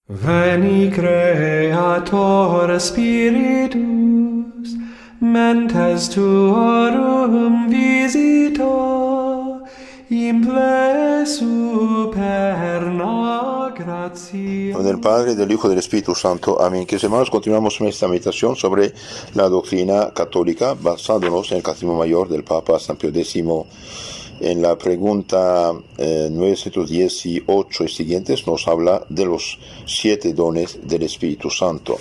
Veni Creator Spiritus, mentes tuorum visita, imple superna gratia. En nombre del Padre, del Hijo y del Espíritu Santo. Amén. Que hermanos, continuamos nuestra meditación sobre la doctrina católica, basándonos en el Catecismo Mayor del Papa San Pío X. En la pregunta 918 y siguientes nos habla de los 7 dones del Espíritu Santo,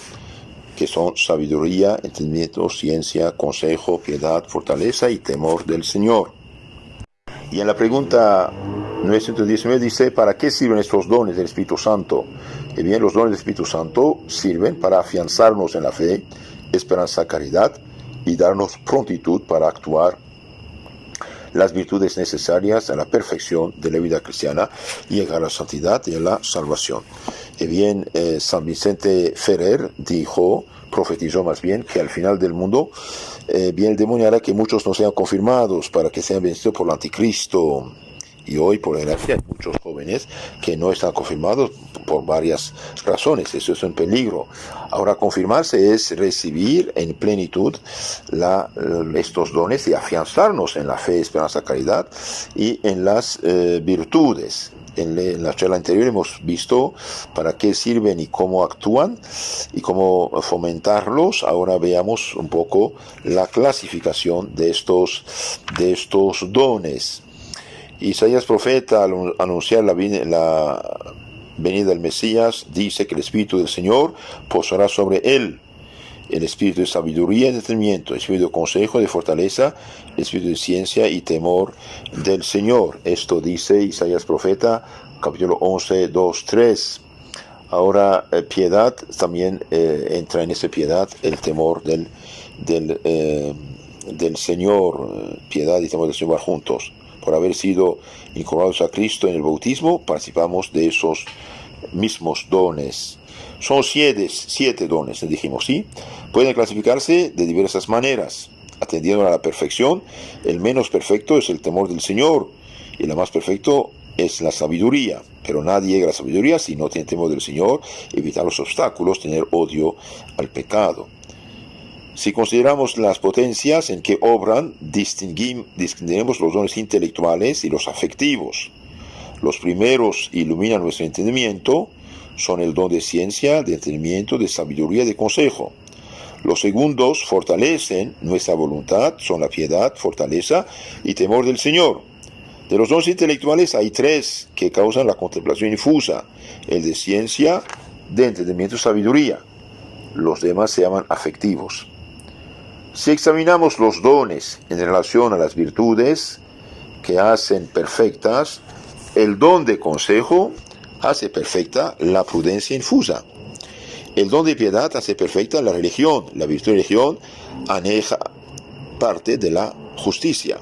que son sabiduría, entendimiento, ciencia, consejo, piedad, fortaleza y temor del Señor. Y en la pregunta 919 dice, ¿para qué sirven estos dones del Espíritu Santo? Y bien, los dones del Espíritu Santo sirven para afianzarnos en la fe, esperanza, caridad y darnos prontitud para actuar las virtudes necesarias a la perfección de la vida cristiana y llegar a la santidad y a la salvación. Y bien, San Vicente Ferrer profetizó más bien, que al final del mundo bien el demonio hará que muchos no sean confirmados para que sean vencidos por el anticristo. Y hoy, por desgracia, hay muchos jóvenes que no están confirmados por varias razones. Eso es un peligro. Ahora, confirmarse es recibir en plenitud estos dones y afianzarnos en la fe, esperanza, caridad y en las virtudes. En la charla anterior hemos visto para qué sirven y cómo actúan y cómo fomentarlos. Ahora veamos un poco la clasificación de estos dones. Isaías profeta, al anunciar la venida del Mesías, dice que el Espíritu del Señor posará sobre él, el Espíritu de sabiduría y de entendimiento, el Espíritu de consejo y de fortaleza, el Espíritu de ciencia y temor del Señor. Esto dice Isaías profeta, capítulo 11, 2, 3. Ahora, piedad, también entra en esa piedad el temor del Señor, piedad y temor del Señor juntos. Por haber sido incorporados a Cristo en el bautismo, participamos de esos mismos dones. Son 7 dones, les dijimos, ¿sí? Pueden clasificarse de diversas maneras, atendiendo a la perfección. El menos perfecto es el temor del Señor, y el más perfecto es la sabiduría. Pero nadie llega a la sabiduría si no tiene temor del Señor, evitar los obstáculos, tener odio al pecado. Si consideramos las potencias en que obran, distinguiremos los dones intelectuales y los afectivos. Los primeros iluminan nuestro entendimiento, son el don de ciencia, de entendimiento, de sabiduría y de consejo. Los segundos fortalecen nuestra voluntad, son la piedad, fortaleza y temor del Señor. De los dones intelectuales hay 3 que causan la contemplación infusa: el de ciencia, de entendimiento y sabiduría. Los demás se llaman afectivos. Si examinamos los dones en relación a las virtudes que hacen perfectas, el don de consejo hace perfecta la prudencia infusa. El don de piedad hace perfecta la religión. La virtud de religión aneja parte de la justicia.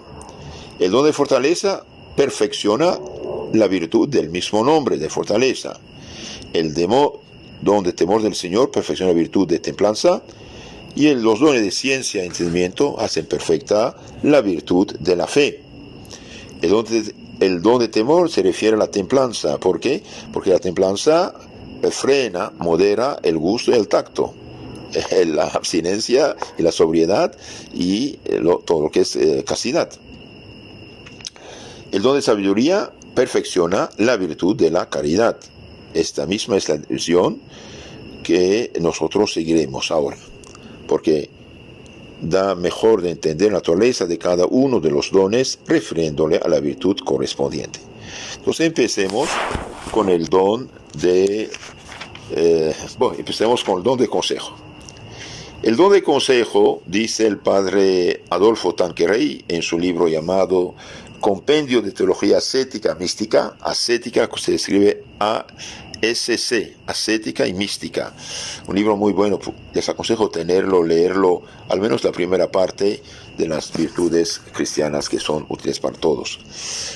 El don de fortaleza perfecciona la virtud del mismo nombre, de fortaleza. El don de temor del Señor perfecciona la virtud de templanza. Y los dones de ciencia y entendimiento hacen perfecta la virtud de la fe. El don de temor se refiere a la templanza. ¿Por qué? Porque la templanza frena, modera el gusto y el tacto, la abstinencia y la sobriedad y todo lo que es castidad. El don de sabiduría perfecciona la virtud de la caridad. Esta misma es la visión que nosotros seguiremos ahora, porque da mejor de entender la naturaleza de cada uno de los dones, refiriéndole a la virtud correspondiente. Entonces empecemos con el don de consejo. El don de consejo, dice el padre Adolfo Tanqueray en su libro llamado Compendio de Teología Ascética Mística. Ascética se escribe ASC, ascética y mística. Un libro muy bueno, les aconsejo leerlo, al menos la primera parte de las virtudes cristianas que son útiles para todos.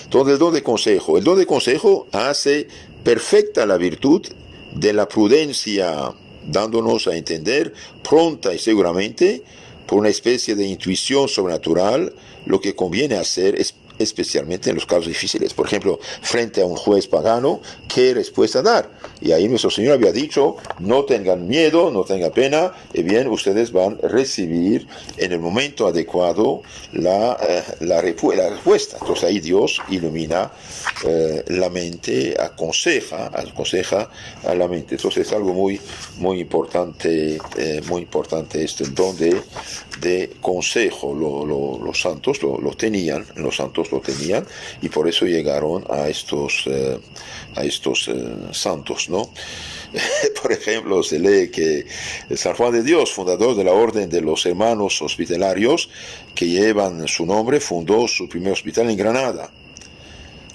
Entonces, el don de consejo. El don de consejo hace perfecta la virtud de la prudencia, dándonos a entender pronta y seguramente, por una especie de intuición sobrenatural, lo que conviene hacer especialmente en los casos difíciles. Por ejemplo, frente a un juez pagano, ¿qué respuesta dar? Y ahí nuestro Señor había dicho, no tengan miedo, no tengan pena, y bien, ustedes van a recibir en el momento adecuado la respuesta. Entonces ahí Dios ilumina la mente, aconseja a la mente. Entonces es algo muy importante esto, el don de consejo. Los santos lo tenían, y por eso llegaron a estos santos, ¿no? Por ejemplo, se lee que San Juan de Dios, fundador de la Orden de los Hermanos Hospitalarios, que llevan su nombre, fundó su primer hospital en Granada.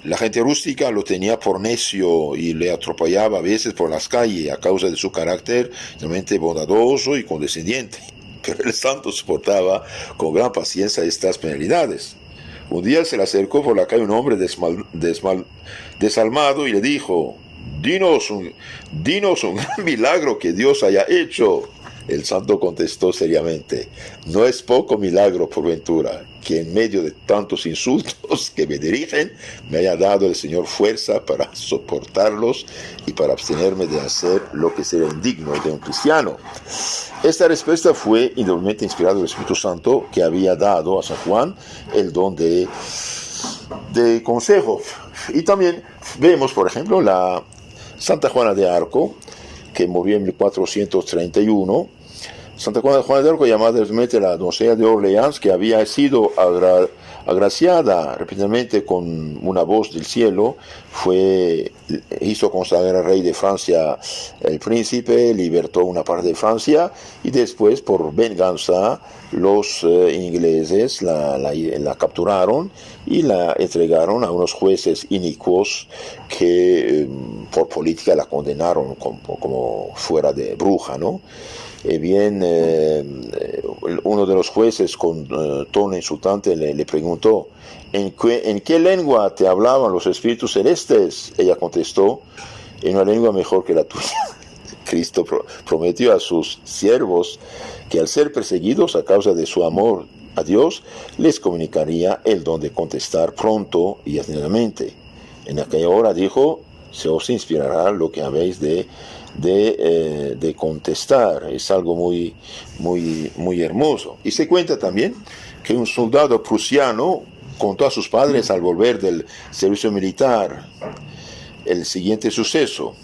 La gente rústica lo tenía por necio y le atropellaba a veces por las calles a causa de su carácter realmente bondadoso y condescendiente. Pero el santo soportaba con gran paciencia estas penalidades. Un día se le acercó por la calle un hombre desalmado y le dijo, dinos un gran milagro que Dios haya hecho. El santo contestó seriamente, no es poco milagro por ventura, que en medio de tantos insultos que me dirigen, me haya dado el Señor fuerza para soportarlos y para abstenerme de hacer lo que sería indigno de un cristiano. Esta respuesta fue indudablemente inspirada del Espíritu Santo, que había dado a San Juan el don de consejo. Y también vemos, por ejemplo, la Santa Juana de Arco, que murió en 1431. Santa Juana de Arco, llamada realmente la doncella de Orleans, que había sido agraciada repetidamente con una voz del cielo, hizo consagrar al rey de Francia el príncipe, libertó una parte de Francia, y después, por venganza, los ingleses la capturaron y la entregaron a unos jueces inicuos que por política la condenaron como fuera de bruja, ¿no? Uno de los jueces con tono insultante le preguntó, ¿en qué lengua te hablaban los espíritus celestes? Ella contestó, en una lengua mejor que la tuya. Cristo prometió a sus siervos que al ser perseguidos a causa de su amor a Dios, les comunicaría el don de contestar pronto y atinadamente. En aquella hora dijo, se os inspirará lo que habéis de contestar. Es algo muy hermoso. Y se cuenta también que un soldado prusiano contó a sus padres al volver del servicio militar el siguiente suceso.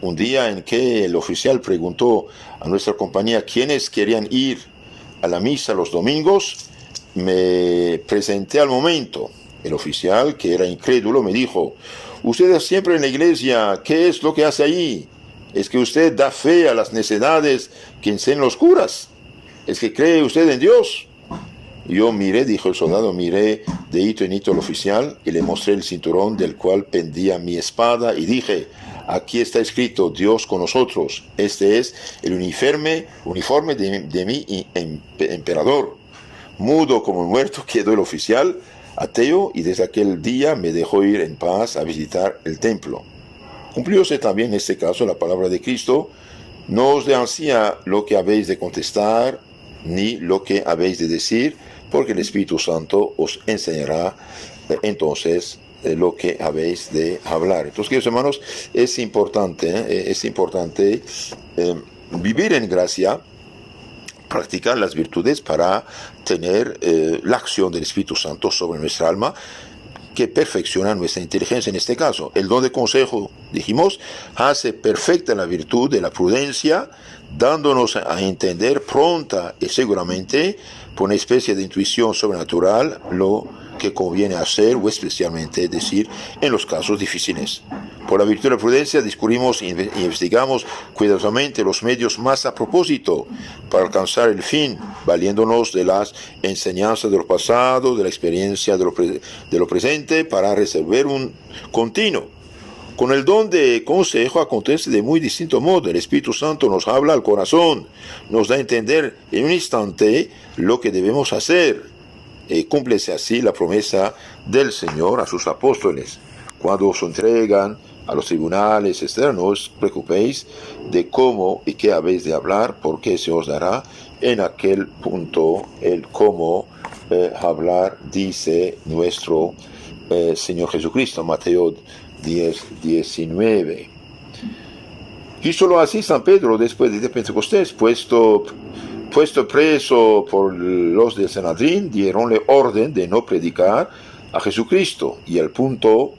Un día en que el oficial preguntó a nuestra compañía quiénes querían ir a la misa los domingos, me presenté al momento. El oficial, que era incrédulo, me dijo, usted es siempre en la iglesia, ¿qué es lo que hace allí? ¿Es que usted da fe a las necedades que enseñan los curas? ¿Es que cree usted en Dios? Yo miré, dijo el soldado, miré de hito en hito al oficial y le mostré el cinturón del cual pendía mi espada y dije, aquí está escrito Dios con nosotros. Este es el uniforme de mi emperador. Mudo como muerto quedó el oficial, ateo, y desde aquel día me dejó ir en paz a visitar el templo. Cumplióse también en este caso la palabra de Cristo, no os de ansía lo que habéis de contestar, ni lo que habéis de decir, porque el Espíritu Santo os enseñará entonces lo que habéis de hablar. Entonces, queridos hermanos, es importante vivir en gracia, practicar las virtudes para tener la acción del Espíritu Santo sobre nuestra alma, que perfecciona nuestra inteligencia en este caso. El don de consejo, dijimos, hace perfecta la virtud de la prudencia, dándonos a entender pronta y seguramente, por una especie de intuición sobrenatural, lo que conviene hacer o especialmente decir en los casos difíciles. Por la virtud de la prudencia discurrimos e investigamos cuidadosamente los medios más a propósito para alcanzar el fin, valiéndonos de las enseñanzas de lo pasado, de la experiencia de lo presente, para resolver un continuo. Con el don de consejo acontece de muy distinto modo. El Espíritu Santo nos habla al corazón, nos da a entender en un instante lo que debemos hacer. Cúmplese así la promesa del Señor a sus apóstoles. Cuando os entregan a los tribunales externos, no os preocupéis de cómo y qué habéis de hablar, porque se os dará en aquel punto el cómo hablar, dice nuestro Señor Jesucristo, Mateo 10:19. Y solo así San Pedro, después de Pentecostés, puesto preso por los del Sanedrín, dieronle orden de no predicar a Jesucristo, y al punto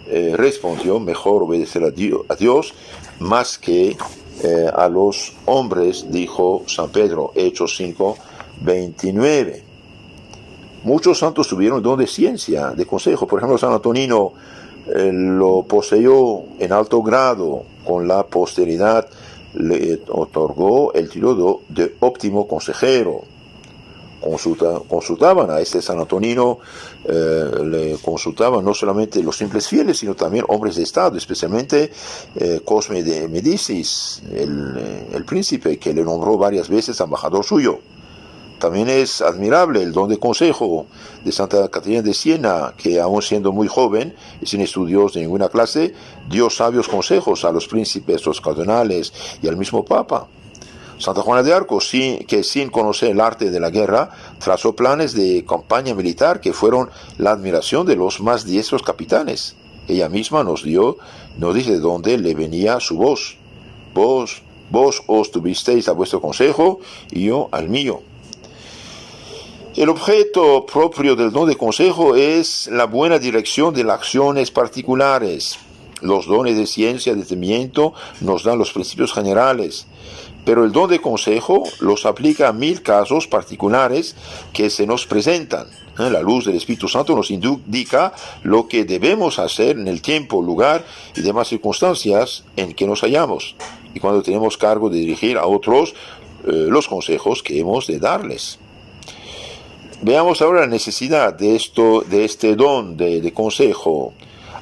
respondió: mejor obedecer a Dios más que a los hombres, dijo San Pedro, Hechos 5:29. Muchos santos tuvieron don de ciencia, de consejo. Por ejemplo, San Antonino lo poseyó en alto grado. Con la posteridad le otorgó el título de óptimo consejero. Consultaban a este San Antonino, le consultaban no solamente los simples fieles, sino también hombres de Estado, especialmente Cosme de Medicis, el príncipe, que le nombró varias veces embajador suyo. También es admirable el don de consejo de Santa Catarina de Siena, que aun siendo muy joven y sin estudios de ninguna clase, dio sabios consejos a los príncipes, los cardenales y al mismo Papa. Santa Juana de Arco, que sin conocer el arte de la guerra, trazó planes de campaña militar que fueron la admiración de los más diestros capitanes. Ella misma nos dice de dónde le venía su voz. Vos os tuvisteis a vuestro consejo y yo al mío. El objeto propio del don de consejo es la buena dirección de las acciones particulares. Los dones de ciencia, de entendimiento, nos dan los principios generales, pero el don de consejo los aplica a 1000 casos particulares que se nos presentan. La luz del Espíritu Santo nos indica lo que debemos hacer en el tiempo, lugar y demás circunstancias en que nos hallamos, y cuando tenemos cargo de dirigir a otros los consejos que hemos de darles. Veamos ahora la necesidad de este don de consejo.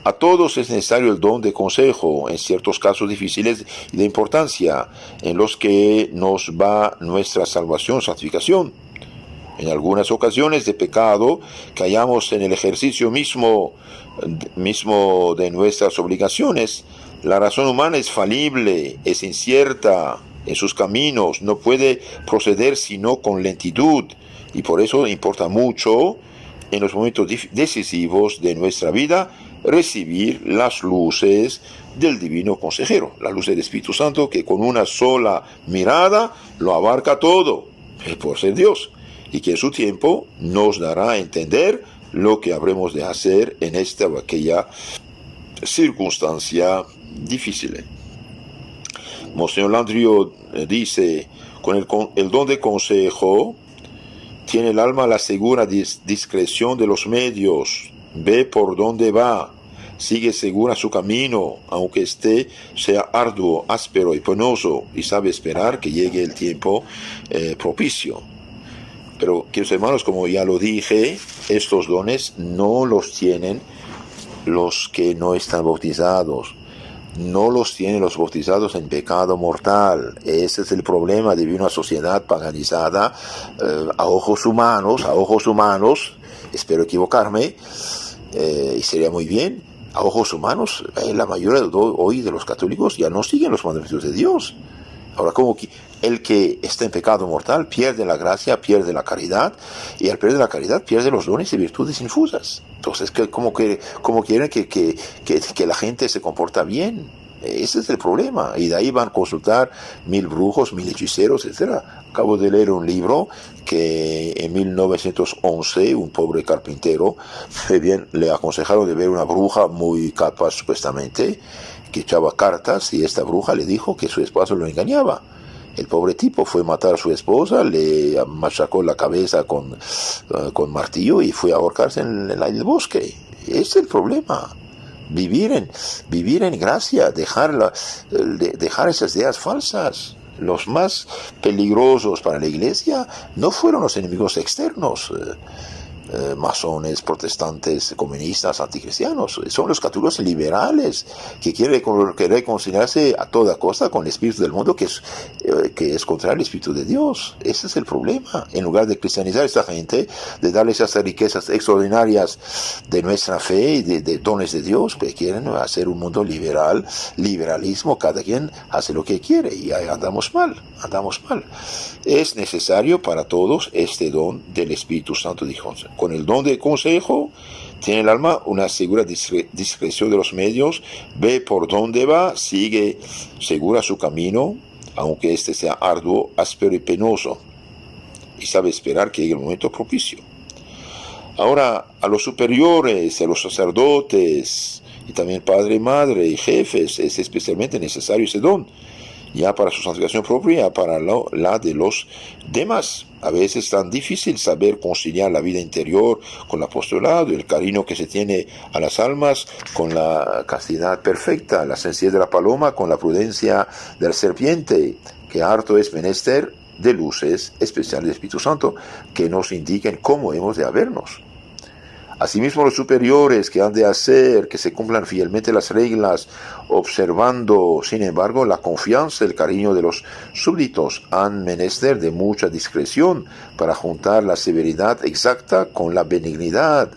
A todos es necesario el don de consejo en ciertos casos difíciles y de importancia, en los que nos va nuestra salvación, santificación. En algunas ocasiones de pecado que hallamos en el ejercicio mismo de nuestras obligaciones, la razón humana es falible, es incierta en sus caminos, no puede proceder sino con lentitud. Y por eso importa mucho, en los momentos decisivos de nuestra vida, recibir las luces del divino consejero, la luz del Espíritu Santo, que con una sola mirada lo abarca todo, por ser Dios, y que en su tiempo nos dará a entender lo que habremos de hacer en esta o aquella circunstancia difícil. Monseñor Landrio dice: con el don de consejo tiene el alma la segura discreción de los medios, ve por dónde va, sigue segura su camino, aunque sea arduo, áspero y penoso, y sabe esperar que llegue el tiempo propicio. Pero, queridos hermanos, como ya lo dije, estos dones no los tienen los que no están bautizados. No los tienen los bautizados en pecado mortal. Ese es el problema de una sociedad paganizada a ojos humanos, espero equivocarme, y sería muy bien. A ojos humanos, la mayoría hoy de los católicos ya no siguen los mandamientos de Dios. Ahora, como que el que está en pecado mortal pierde la gracia, pierde la caridad, y al perder la caridad pierde los dones y virtudes infusas. Entonces, ¿cómo quieren que la gente se comporta bien? Ese es el problema. Y de ahí van a consultar 1000 brujos, 1000 hechiceros, etc. Acabo de leer un libro que en 1911 un pobre carpintero le aconsejaron de ver una bruja muy capaz, supuestamente, que echaba cartas, y esta bruja le dijo que su esposo lo engañaba. El pobre tipo fue a matar a su esposa, le machacó la cabeza con martillo y fue a ahorcarse en el bosque. Ese es el problema. Vivir en gracia, dejar esas ideas falsas. Los más peligrosos para la Iglesia no fueron los enemigos externos, masones, protestantes, comunistas, anticristianos. Son los católicos liberales que quieren reconciliarse a toda costa con el espíritu del mundo, que es contra el espíritu de Dios. Ese es el problema. En lugar de cristianizar a esta gente, de darles esas riquezas extraordinarias de nuestra fe y de dones de Dios, que quieren hacer un mundo liberalismo, cada quien hace lo que quiere, y ahí andamos mal. Es necesario para todos este don del Espíritu Santo, dijo Con el don de consejo, tiene el alma una segura discreción de los medios, ve por dónde va, sigue segura su camino, aunque este sea arduo, áspero y penoso, y sabe esperar que llegue el momento propicio. Ahora, a los superiores, a los sacerdotes, y también padre y madre y jefes, es especialmente necesario ese don, ya para su santificación propia, para la de los demás. A veces es tan difícil saber conciliar la vida interior con el apostolado, el cariño que se tiene a las almas con la castidad perfecta, la sencillez de la paloma con la prudencia de la serpiente, que harto es menester de luces especiales del Espíritu Santo que nos indiquen cómo hemos de habernos. Asimismo, los superiores que han de hacer que se cumplan fielmente las reglas, observando, sin embargo, la confianza y el cariño de los súbditos, han menester de mucha discreción para juntar la severidad exacta con la benignidad,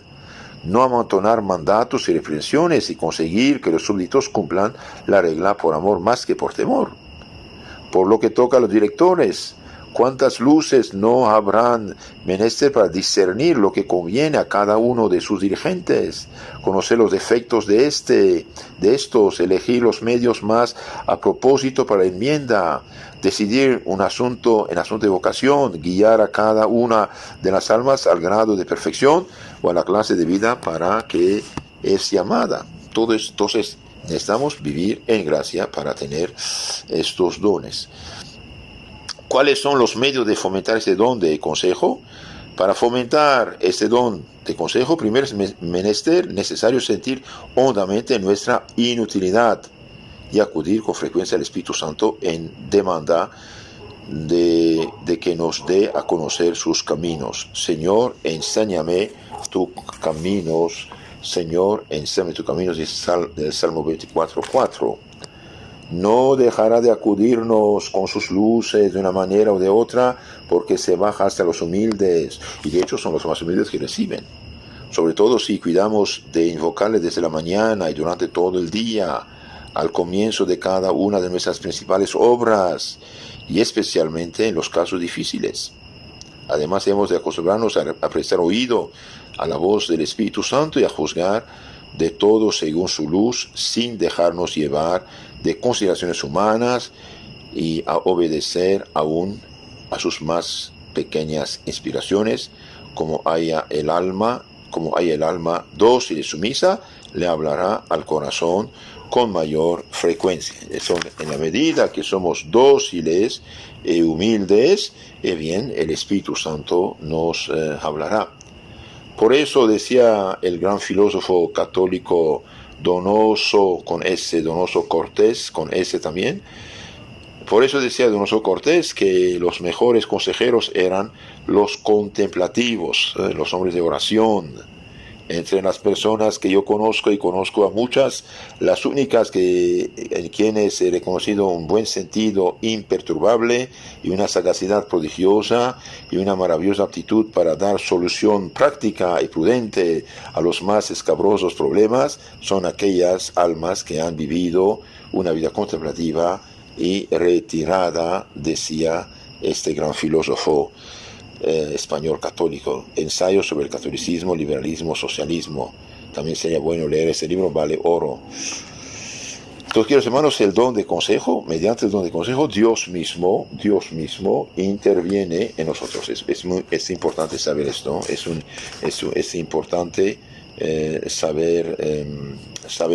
no amontonar mandatos y reprensiones y conseguir que los súbditos cumplan la regla por amor más que por temor. Por lo que toca a los directores, ¿cuántas luces no habrán menester para discernir lo que conviene a cada uno de sus dirigentes? Conocer los defectos de estos, elegir los medios más a propósito para la enmienda, decidir en asunto de vocación, guiar a cada una de las almas al grado de perfección o a la clase de vida para que es llamada. Entonces necesitamos vivir en gracia para tener estos dones. ¿Cuáles son los medios de fomentar ese don de consejo? Para fomentar ese don de consejo, primero es menester necesario sentir hondamente nuestra inutilidad y acudir con frecuencia al Espíritu Santo en demanda de que nos dé a conocer sus caminos. Señor, enséñame tus caminos. Señor, enséñame tus caminos, dice el Salmo 24:4. No dejará de acudirnos con sus luces de una manera o de otra, porque se baja hasta los humildes, y de hecho son los más humildes que reciben. Sobre todo si cuidamos de invocarle desde la mañana y durante todo el día, al comienzo de cada una de nuestras principales obras, y especialmente en los casos difíciles. Además, hemos de acostumbrarnos a prestar oído a la voz del Espíritu Santo y a juzgar de todo según su luz, sin dejarnos llevar de consideraciones humanas y a obedecer aún a sus más pequeñas inspiraciones, como haya el alma dócil y sumisa, le hablará al corazón con mayor frecuencia. Eso, en la medida que somos dóciles y humildes, bien, el Espíritu Santo nos hablará. Por eso decía el gran filósofo católico Donoso, con S, Donoso Cortés, con S también. Por eso decía Donoso Cortés que los mejores consejeros eran los contemplativos, los hombres de oración. Entre las personas que yo conozco, y conozco a muchas, las únicas en quienes he reconocido un buen sentido imperturbable y una sagacidad prodigiosa y una maravillosa aptitud para dar solución práctica y prudente a los más escabrosos problemas, son aquellas almas que han vivido una vida contemplativa y retirada, decía este gran filósofo español católico. Ensayo sobre el catolicismo, liberalismo, socialismo. También sería bueno leer ese libro, vale oro. Entonces, queridos hermanos, el don de consejo, mediante el don de consejo, Dios mismo interviene en nosotros. Es importante saber esto, es importante saber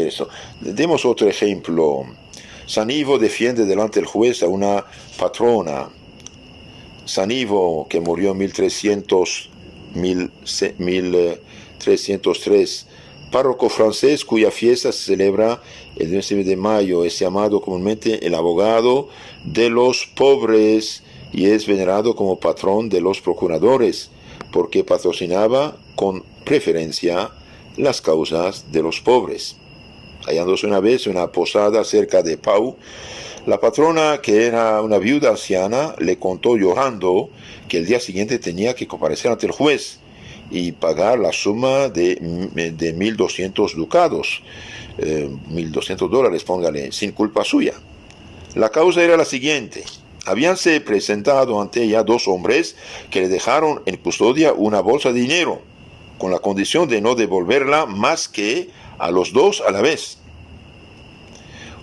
esto. Demos otro ejemplo. San Ivo defiende delante del juez a una patrona. San Ivo, que murió en 1303, párroco francés cuya fiesta se celebra el 19 de mayo, es llamado comúnmente el abogado de los pobres y es venerado como patrón de los procuradores, porque patrocinaba con preferencia las causas de los pobres. Hallándose una vez en una posada cerca de Pau, la patrona, que era una viuda anciana, le contó llorando que el día siguiente tenía que comparecer ante el juez y pagar la suma de 1.200 ducados, $1.200, póngale, sin culpa suya. La causa era la siguiente. Habíanse presentado ante ella dos hombres que le dejaron en custodia una bolsa de dinero. con la condición de no devolverla más que a los dos a la vez.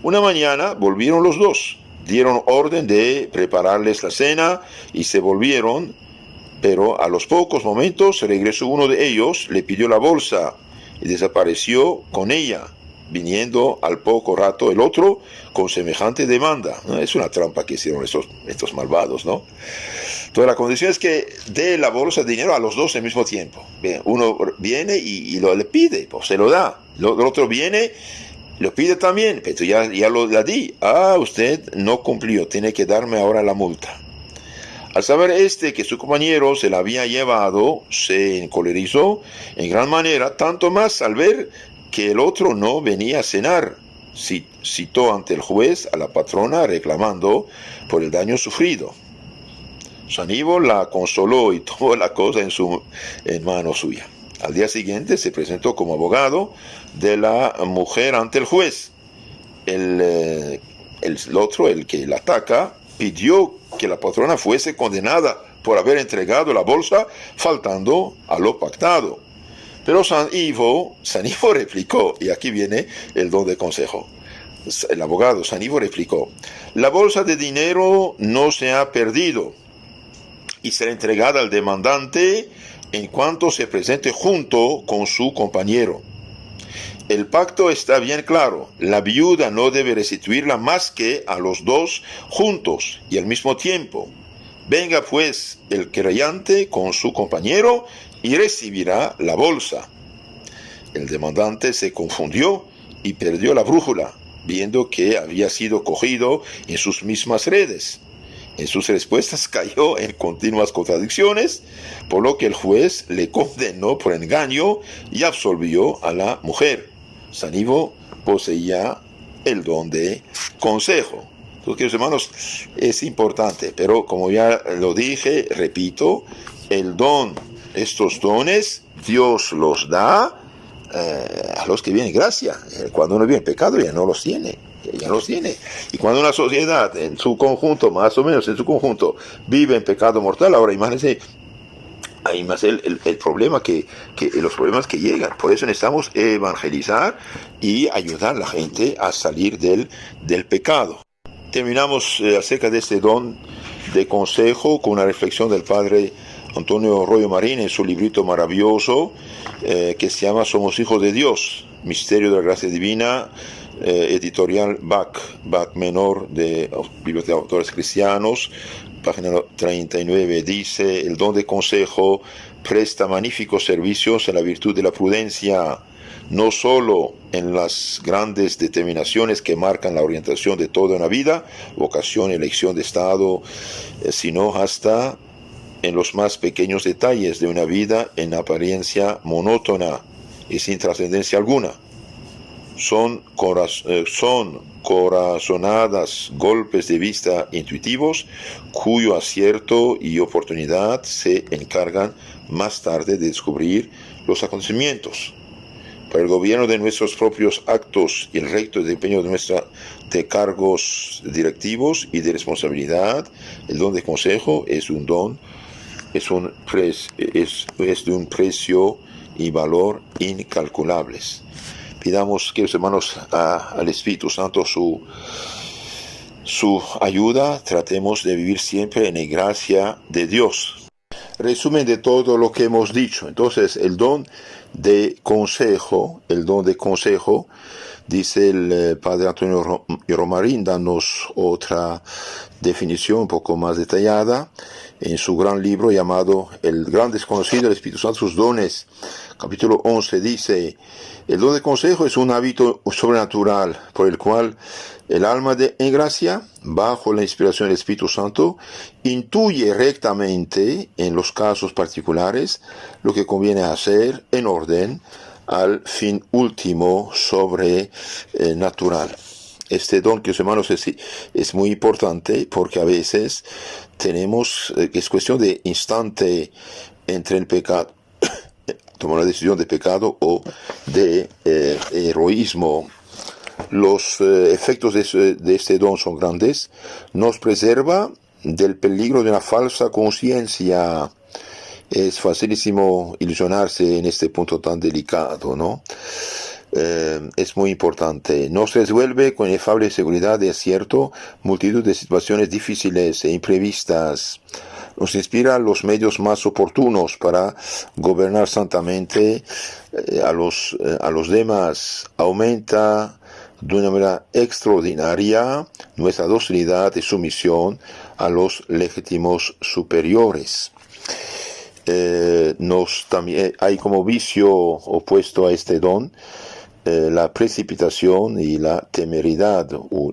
Una mañana volvieron los dos, dieron orden de prepararles la cena y se volvieron, pero a los pocos momentos regresó uno de ellos, le pidió la bolsa y desapareció con ella, viniendo al poco rato el otro con semejante demanda. Es una trampa que hicieron estos malvados, ¿no? Entonces la condición es que dé la bolsa de dinero a los dos al mismo tiempo. Bien, uno viene y le pide, pues se lo da. El otro viene, lo pide también, pero ya la di. Usted no cumplió, tiene que darme ahora la multa. Al saber que su compañero se la había llevado, se encolerizó en gran manera, tanto más al ver que el otro no venía a cenar. Citó ante el juez a la patrona reclamando por el daño sufrido. San Ivo la consoló y tomó la cosa en mano suya. Al día siguiente se presentó como abogado de la mujer ante el juez. El otro, el que la ataca, pidió que la patrona fuese condenada por haber entregado la bolsa faltando a lo pactado. Pero San Ivo replicó, y aquí viene el don de consejo. El abogado San Ivo replicó: la bolsa de dinero no se ha perdido y será entregada al demandante en cuanto se presente junto con su compañero. El pacto está bien claro: la viuda no debe restituirla más que a los dos juntos y al mismo tiempo. Venga pues el querellante con su compañero y recibirá la bolsa. El demandante se confundió y perdió la brújula, viendo que había sido cogido en sus mismas redes. En sus respuestas cayó en continuas contradicciones, por lo que el juez le condenó por engaño y absolvió a la mujer. San Ivo poseía el don de consejo. Entonces, queridos hermanos, es importante, pero como ya lo dije, repito, estos dones, Dios los da a los que vienen gracia. Cuando uno viene en pecado ya no los tiene. Y cuando una sociedad en su conjunto, más o menos en su conjunto, vive en pecado mortal, ahora imagínense, hay más el problema que los problemas que llegan. Por eso necesitamos evangelizar y ayudar a la gente a salir del pecado. Terminamos acerca de este don de consejo con una reflexión del padre Antonio Royo Marín en su librito maravilloso que se llama Somos hijos de Dios, Misterio de la Gracia Divina, editorial Bach Menor, de Biblioteca de Autores Cristianos, página 39, dice: el don de consejo presta magníficos servicios a la virtud de la prudencia, no solo en las grandes determinaciones que marcan la orientación de toda una vida, vocación, elección de estado, sino hasta en los más pequeños detalles de una vida en apariencia monótona y sin trascendencia alguna. Son corazonadas golpes de vista intuitivos cuyo acierto y oportunidad se encargan más tarde de descubrir los acontecimientos. Para el gobierno de nuestros propios actos y el recto desempeño de cargos directivos y de responsabilidad, el don de consejo es de un precio y valor incalculables. Pidamos, queridos hermanos, al Espíritu Santo su ayuda. Tratemos de vivir siempre en la gracia de Dios. Resumen de todo lo que hemos dicho. Entonces, el don de consejo, dice el padre Antonio Romarín, danos otra definición un poco más detallada en su gran libro llamado El Gran Desconocido del Espíritu Santo, sus dones. Capítulo 11 dice: el don de consejo es un hábito sobrenatural por el cual el alma en gracia, bajo la inspiración del Espíritu Santo, intuye rectamente en los casos particulares lo que conviene hacer en orden al fin último sobrenatural. Este don, que hermanos, es muy importante porque a veces es cuestión de instante entre el pecado, tomar una decisión de pecado o de heroísmo. Los efectos de este don son grandes. Nos preserva del peligro de una falsa conciencia. Es facilísimo ilusionarse en este punto tan delicado, ¿no? Es muy importante. Nos resuelve con inefable seguridad, es cierto, multitud de situaciones difíciles e imprevistas. Nos inspira los medios más oportunos para gobernar santamente a los demás. Aumenta de una manera extraordinaria nuestra docilidad y sumisión a los legítimos superiores. También hay como vicio opuesto a este don la precipitación y la temeridad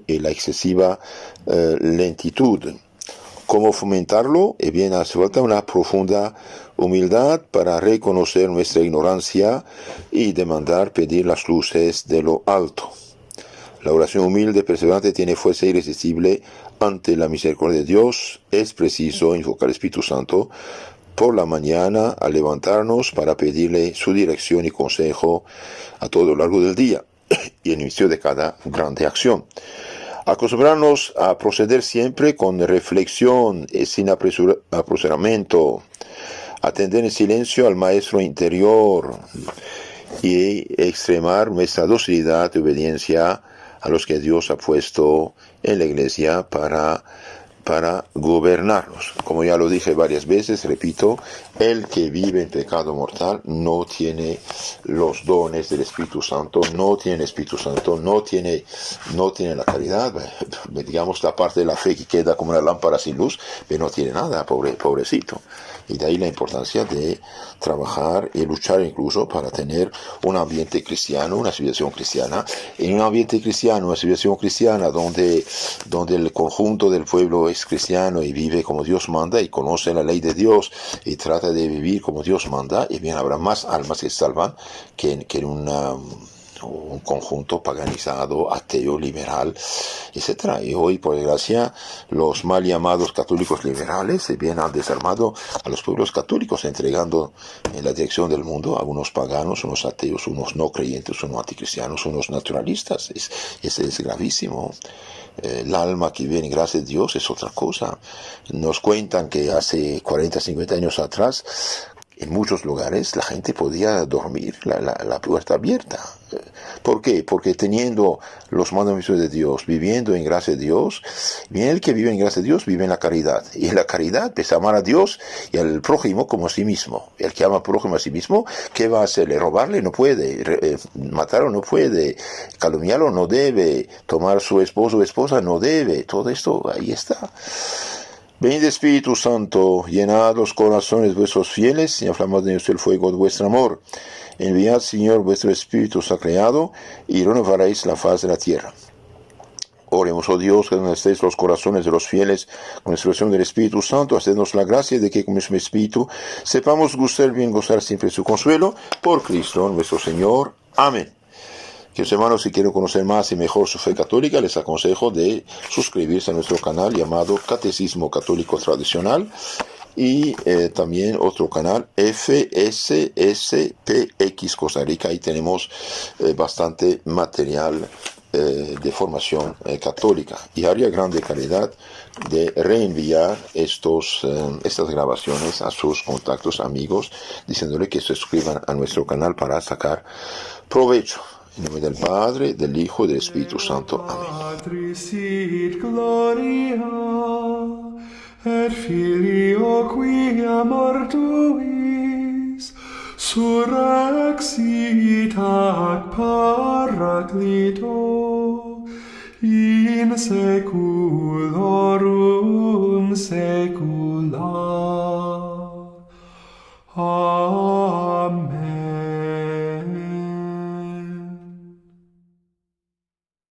y la excesiva lentitud. ¿Cómo fomentarlo? Bien, hace falta una profunda humildad para reconocer nuestra ignorancia y pedir las luces de lo alto. La oración humilde, perseverante, tiene fuerza irresistible ante la misericordia de Dios. Es preciso invocar al Espíritu Santo por la mañana al levantarnos para pedirle su dirección y consejo a todo lo largo del día y en inicio de cada grande acción. Acostumbrarnos a proceder siempre con reflexión y sin apresuramiento, atender en silencio al Maestro interior y extremar nuestra docilidad y obediencia a los que Dios ha puesto en la Iglesia para gobernarnos. Como ya lo dije varias veces, repito, el que vive en pecado mortal no tiene los dones del Espíritu Santo, no tiene el Espíritu Santo, no tiene la caridad, digamos la parte de la fe que queda como una lámpara sin luz, pero no tiene nada, pobrecito. Y de ahí la importancia de trabajar y luchar incluso para tener un ambiente cristiano, una civilización cristiana. En un ambiente cristiano, una civilización cristiana donde el conjunto del pueblo es cristiano y vive como Dios manda y conoce la ley de Dios y trata de vivir como Dios manda, y bien habrá más almas que se salvan que en un conjunto paganizado, ateo, liberal, etc. Y hoy, por desgracia, los mal llamados católicos liberales bien han desarmado a los pueblos católicos, entregando en la dirección del mundo a unos paganos, unos ateos, unos no creyentes, unos anticristianos, unos naturalistas. Es gravísimo. El alma que viene en gracia de Dios es otra cosa. Nos cuentan que hace 40, 50 años atrás, en muchos lugares la gente podía dormir la puerta abierta. ¿Por qué? Porque teniendo los mandamientos de Dios, viviendo en gracia de Dios, bien el que vive en gracia de Dios vive en la caridad. Y en la caridad es amar a Dios y al prójimo como a sí mismo. El que ama al prójimo a sí mismo, ¿qué va a hacerle? Robarle no puede, matarlo no puede, calumniarlo no debe, tomar su esposo o esposa no debe. Todo esto ahí está. Venid Espíritu Santo, llenad los corazones de vuestros fieles y inflamad en el fuego de vuestro amor. Enviad, Señor, vuestro Espíritu Sacreado y renovaréis la faz de la tierra. Oremos, oh Dios, que donde estéis los corazones de los fieles con la inspiración del Espíritu Santo, hacednos la gracia de que con el mismo Espíritu sepamos gustar bien, gozar siempre su consuelo. Por Cristo nuestro Señor. Amén. Queridos hermanos, si quieren conocer más y mejor su fe católica, les aconsejo de suscribirse a nuestro canal llamado Catecismo Católico Tradicional y también otro canal FSSPX Costa Rica. Ahí tenemos bastante material de formación católica, y haría grande calidad de reenviar estas grabaciones a sus contactos, amigos, diciéndole que se suscriban a nuestro canal para sacar provecho. En nombre del Padre, del Hijo y del Espíritu Santo. Amén. Patrisit gloria, et Filio quia mortuis, surrexit ac Paraclito, in saeculorum saecula.